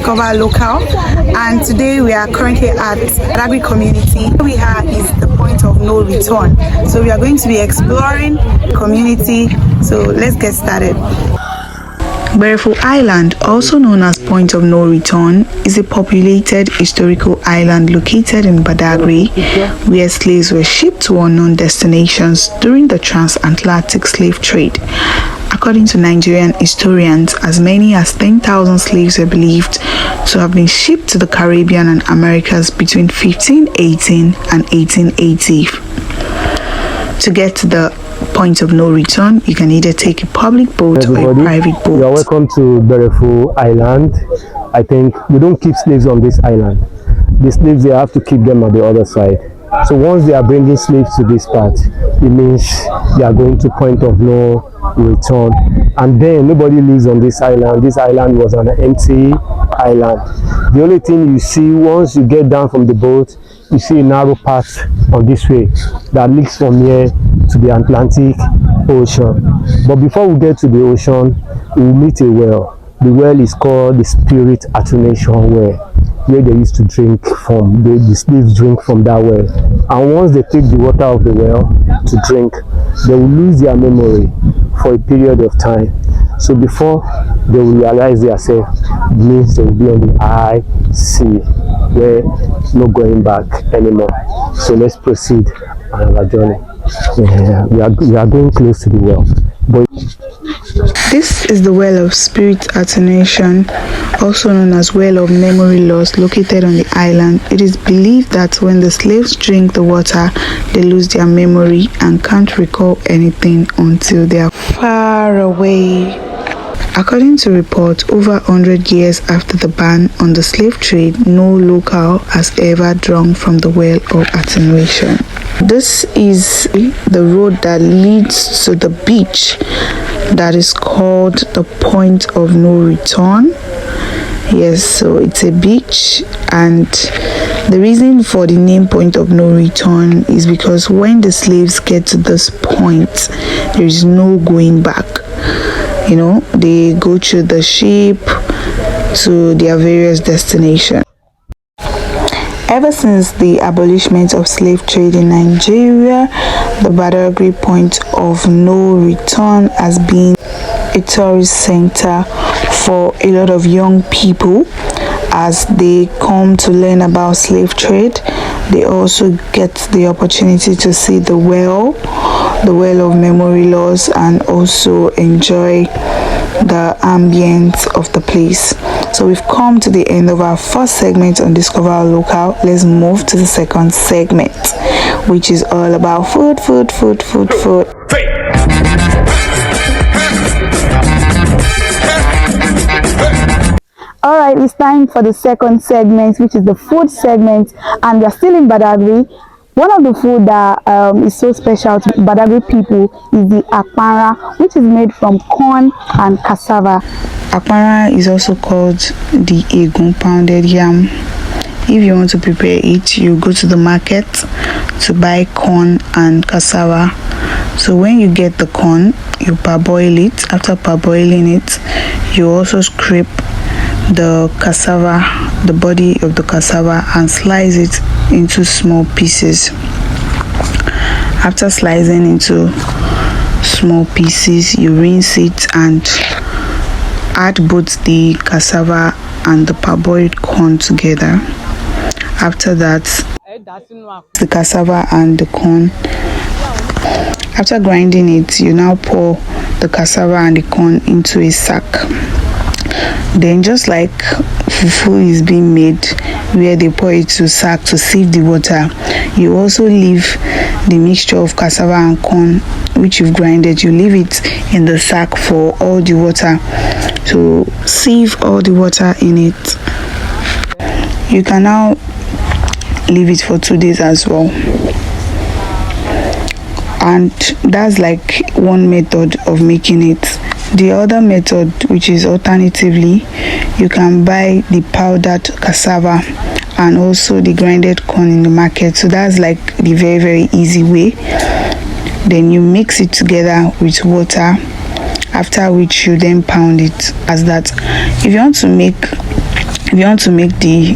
Discover Local, and today we are currently at Badagry Community. Where we are is the point of no return. So we are going to be exploring community. So let's get started. Gberefu Island, also known as Point of No Return, is a populated historical island located in Badagry, where slaves were shipped to unknown destinations during the transatlantic slave trade. According to Nigerian historians, as many as 10,000 slaves were believed to have been shipped to the Caribbean and Americas between 1518 and 1880. To get to the point of no return, you can either take a public boat or a private boat. You are welcome to Gberefu Island. I think we don't keep slaves on this island. The slaves, they have to keep them on the other side. So once they are bringing slaves to this part, it means they are going to point of no return. And then nobody lives on this island. This island was an empty island. The only thing you see once you get down from the boat, you see a narrow path on this way that leads from here to the Atlantic Ocean. But before we get to the ocean, we will meet a well. The well is called the Spirit Attenuation Well, where they used to drink from. The slaves drink from that well. And once they take the water of the well to drink, they will lose their memory for a period of time. So before they will realize themselves, it means they will be on the high sea, where no going back anymore. So let's proceed on our journey. We are going close to the well. But this is the well of spirit attenuation, also known as well of memory loss, located on the island. It is believed that when the slaves drink the water, they lose their memory and can't recall anything until they are far away. According to reports, over 100 years after the ban on the slave trade, no local has ever drunk from the well of attenuation. This is the road that leads to the beach that is called the Point of No Return. Yes, so it's a beach, and the reason for the name Point of No Return is because when the slaves get to this point, there is no going back. You know, they go through the ship to their various destinations. Ever since the abolishment of slave trade in Nigeria, the Badagry Point of No Return has been a tourist center for a lot of young people as they come to learn about slave trade. They also get the opportunity to see the well of memory loss, and also enjoy the ambience of the place. So we've come to the end of our first segment on Discover Local. Let's move to the second segment, which is all about food. Alright, it's time for the second segment, which is the food segment, and we are still in Badagry. One of the food that is so special to Badagry people is the akpara, which is made from corn and cassava. Akpara is also called the egun, pounded yam. If you want to prepare it, you go to the market to buy corn and cassava. So when you get the corn, you parboil it. After parboiling it, you also scrape the cassava, the body of the cassava, and slice it into small pieces. After slicing into small pieces, you rinse it and add both the cassava and the parboiled corn together. After that, the cassava and the corn. After grinding it, you now pour the cassava and the corn into a sack. Then, just like fufu is being made, where they pour it to sack to sieve the water, you also leave the mixture of cassava and corn which you've grinded. You leave it in the sack for all the water to sieve all the water in it. You can now leave it for 2 days as well. And that's like one method of making it. The other method, which is alternatively, you can buy the powdered cassava and also the grinded corn in the market. So that's like the very easy way. Then you mix it together with water, after which you then pound it as that. If you want to make if you want to make the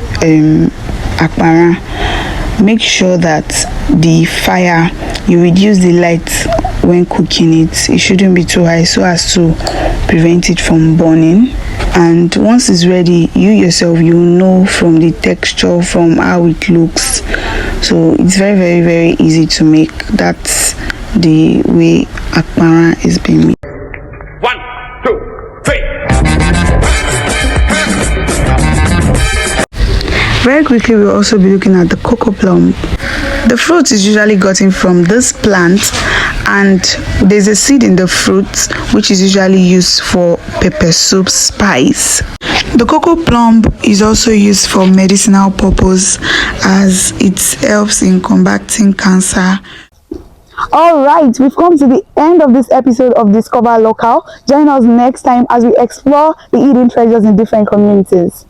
akpara, make sure that the fire, you reduce the light when cooking it. It shouldn't be too high so as to prevent it from burning. And once it's ready, you yourself, you know from the texture, from how it looks. So it's very, very, very easy to make. That's the way akpara is being made. 1, 2, 3. Very quickly, we'll also be looking at the cocoa plum. The fruit is usually gotten from this plant, and there's a seed in the fruit which is usually used for pepper soup spice. The cocoa plum is also used for medicinal purpose as it helps in combating cancer. All right, we've come to the end of this episode of Discover Local. Join us next time as we explore the hidden treasures in different communities.